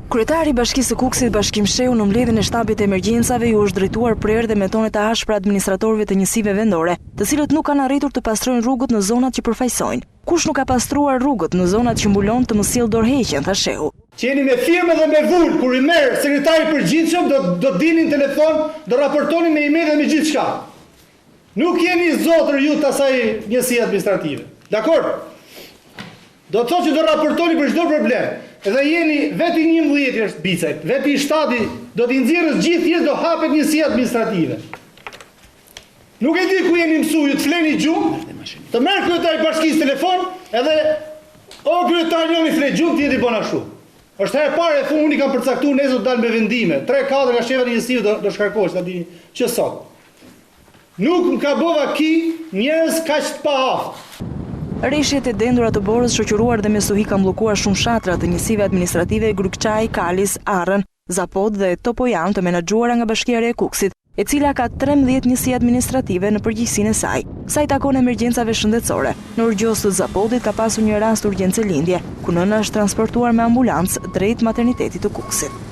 Kryetari i Bashkisë së Kukësit, Bashkim Shehu, në mbledhjen e shtabit të emergjencave ju është drejtuar prerë dhe metone të ashpra administratorëve të njësive vendore, të cilët nuk kanë arritur të pastrojnë rrugët në zonat që përfaqësojnë. Kush nuk ka pastruar rrugët në zonat që mbulon të mos sjellë dorëheqjen, tha Shehu. Qeni me firmë dhe me vull, kur i merr sekretari i përgjithshëm, do dinin telefon, do raportoni me email dhe me gjithçka. Nuk jeni zotër ju të asaj njësie administrative. Dakor? Do të thotë që do raportoni për çdo problem. Edhe jeni veti 11 është bicajt, veti 7 do t'i nxjerrës gjithë jetë do hapet njësia administrative. Nuk e di ku jeni mësu, ju të fleni gjumë, të merë kryetari bashkisë telefon, edhe o kryetari njën i flet gjumë, ti jeti bona shumë. Është herë pare, thunë unë i kam përcaktuar nesër të dalë me vendime, 3-4 nga shefa njësive do shkarkosh, ta dini që sot. Nuk më ka bova ki njerëz kaq të pa aftë. Rreshjet e dendura të Borës shoqëruar dhe me stuhi kanë bllokuar shumë shatra të njësive administrative Grykçaj, Kalis, Arrën, Zapod dhe Topojan të menaxhuara nga Bashkia e Kukësit, e cila ka 13 njësi administrative në përgjegjësinë e saj. Sa i takon emergjencave shëndetësore, në Urgjos të Zapodit ka pasur një rast urgjence lindje, ku nëna është transportuar me ambulancë drejt maternitetit të Kukësit.